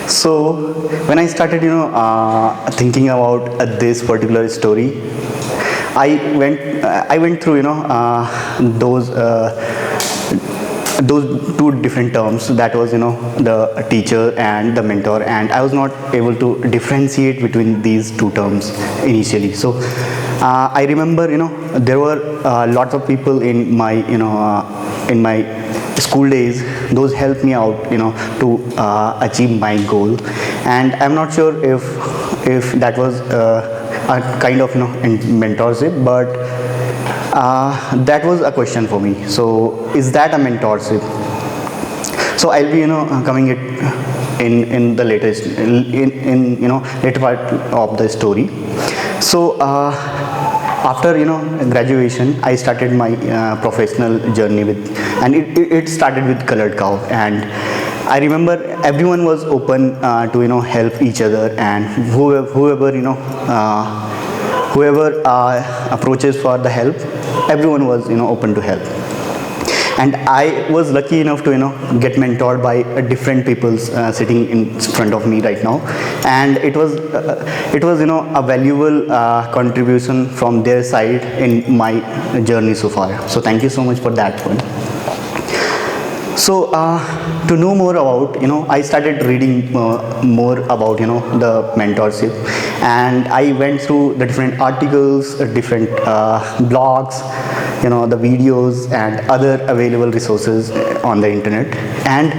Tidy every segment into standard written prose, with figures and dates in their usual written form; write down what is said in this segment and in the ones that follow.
So when I started, thinking about this particular story, I went through, those two different terms. That was, the teacher and the mentor, and I was not able to differentiate between these two terms initially. So I remember, there were lots of people in my school days. Those helped me out, to achieve my goal, and I'm not sure if that was a kind of, in mentorship, but that was a question for me. So is that a mentorship? So I'll be, coming it in the latest in later part of the story. So after, graduation, I started my professional journey and it started with Colored Cow. And I remember everyone was open to, help each other, and whoever approaches for the help, everyone was, open to help. And I was lucky enough to, get mentored by different people sitting in front of me right now, and it was a valuable contribution from their side in my journey so far. So thank you so much for that one. So to know more about, I started reading more about, the mentorship, and I went through the different articles, different blogs, the videos and other available resources on the internet. And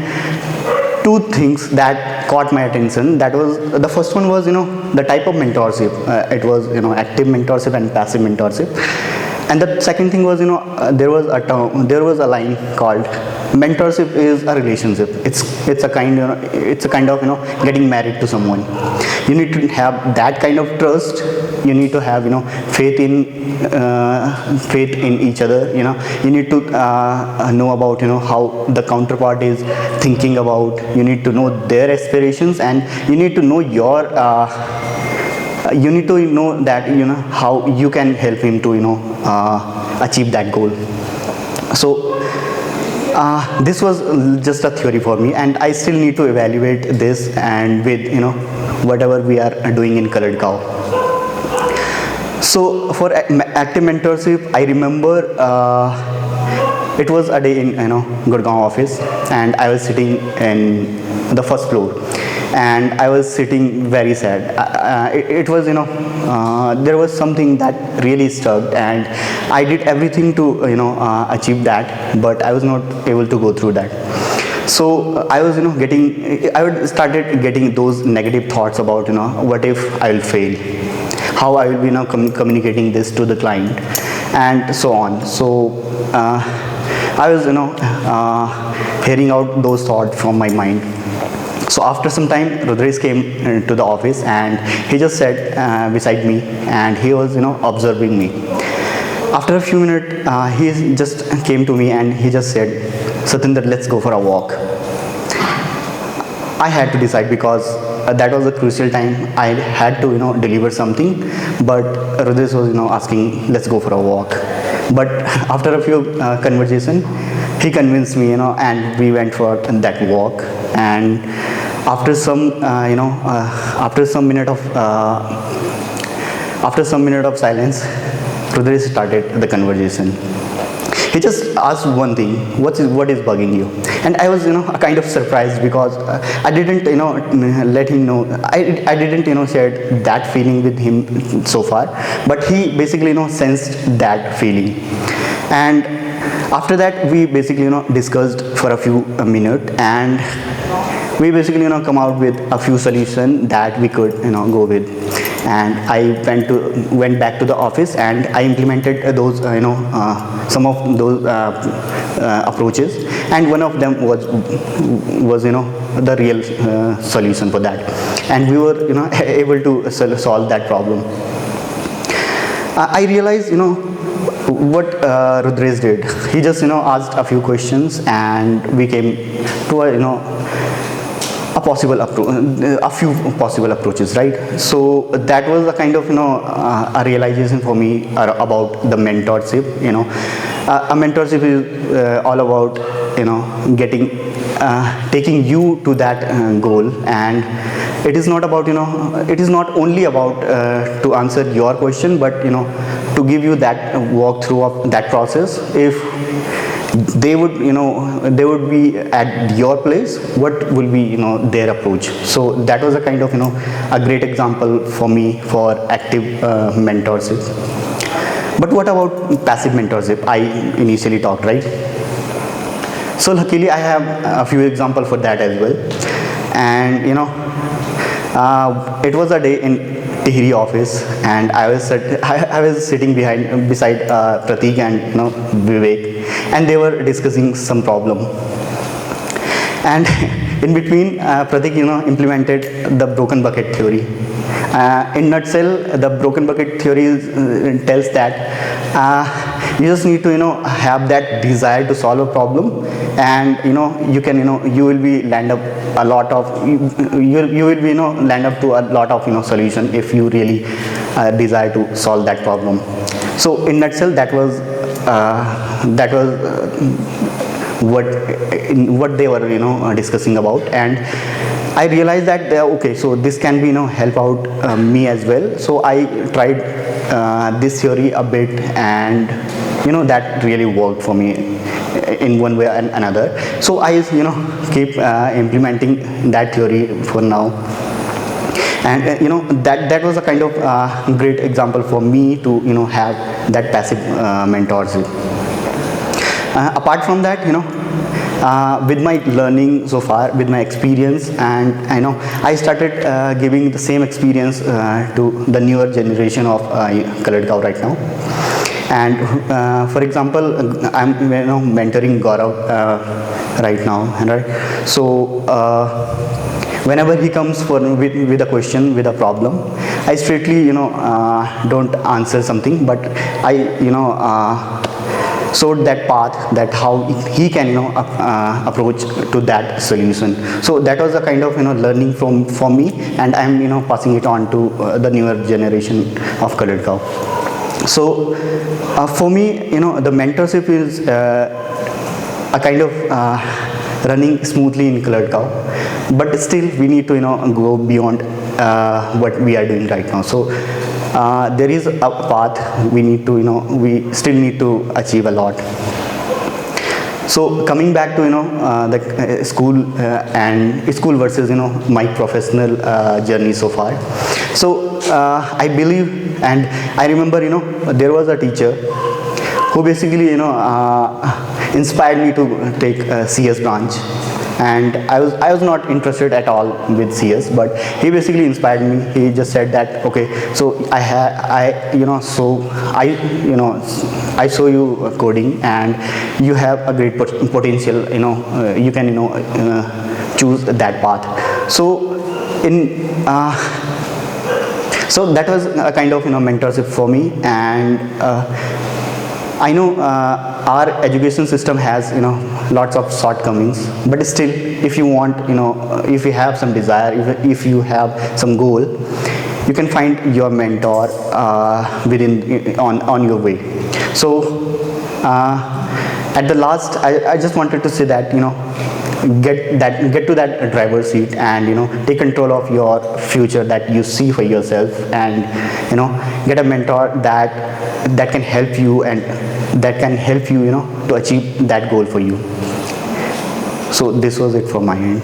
two things that caught my attention. That was, the first one was, the type of mentorship. It was, active mentorship and passive mentorship. And the second thing was, there was a line called mentorship is a relationship. It's a kind of, getting married to someone. You need to have that kind of trust. You need to have, faith in each other. You need to know about, how the counterpart is thinking about. You need to know their aspirations, and you need to know your you need to know that, how you can help him to, achieve that goal. So this was just a theory for me, and I still need to evaluate this, and with, whatever we are doing in Colored Cow. So for active mentorship, I remember it was a day in, Gurgaon office, and I was sitting in the first floor, and I was sitting very sad. It was, there was something that really stuck, and I did everything to, achieve that, but I was not able to go through that. So I was, started getting those negative thoughts about, what if I will fail? How I will be, communicating this to the client, and so on. So I was, hearing out those thoughts from my mind. So after some time, Rudresh came to the office, and he just sat beside me, and he was, observing me. After a few minutes, he just came to me and he just said, "Satinder, let's go for a walk." I had to decide, because that was a crucial time. I had to, deliver something, but Rudresh was, asking, "Let's go for a walk." But after a few conversation, he convinced me, and we went for that walk. And after some, after some minute of silence, Rudresh started the conversation. He just asked one thing: what is bugging you? And I was, a kind of surprised, because I didn't, let him know. I didn't, share that feeling with him so far, but he basically, sensed that feeling. And after that, we basically, discussed for a few minutes, and we basically, come out with a few solutions that we could, go with. And I went back to the office, and I implemented those, some of those approaches, and one of them was, the real solution for that, and we were, able to solve that problem. I realized, what Rudresh did. He just, asked a few questions, and we came to a, a few possible approaches, right? So that was a kind of, a realization for me about the mentorship. A mentorship is all about, getting taking you to that goal. And it is not about, it is not only about to answer your question, but to give you that walkthrough of that process. If they would, they would be at your place, what will be, their approach. So that was a kind of, a great example for me for active mentorship. But what about passive mentorship? I initially talked, right? So luckily I have a few examples for that as well. And it was a day in Tihri office, and I was sitting beside Pratik and Vivek, and they were discussing some problem. And in between, Pratik implemented the broken bucket theory. In nutshell, the broken bucket theory tells that you just need to have that desire to solve a problem, and you can you will be land up a lot of you will be land up to a lot of solution if you really desire to solve that problem. So in nutshell, that was what they were discussing about. And I realized that okay, so this can be help out me as well. So I tried this theory a bit, and that really worked for me in one way and another. So I keep implementing that theory for now. And that was a kind of great example for me to have that passive mentorship. Apart from that, with my learning so far, with my experience, and I started giving the same experience to the newer generation of Colored Cow right now. And for example, I'm mentoring Gaurav right now, right? So whenever he comes with a question, with a problem, I straightly don't answer something, but I showed that path, that how he can approach to that solution. So that was a kind of learning from me, and I'm passing it on to the newer generation of Colored Cow. So for me, the mentorship is a kind of running smoothly in Colored Cow, but still we need to go beyond what we are doing right now. So there is a path we need to we still need to achieve a lot. So coming back to the school and school versus my professional journey so far. So I believe, and I remember there was a teacher who basically inspired me to take CS branch. And I was not interested at all with CS, but he basically inspired me. He just said that okay, so I saw you coding, and you have a great potential. You can choose that path. So so that was a kind of mentorship for me. And I know our education system has lots of shortcomings, but still, if you want if you have some desire, if you have some goal, you can find your mentor on your way. So at the last, I just wanted to say that get to that driver's seat, and take control of your future that you see for yourself, and get a mentor that can help you, and that can help you to achieve that goal for you. So this was it from my end.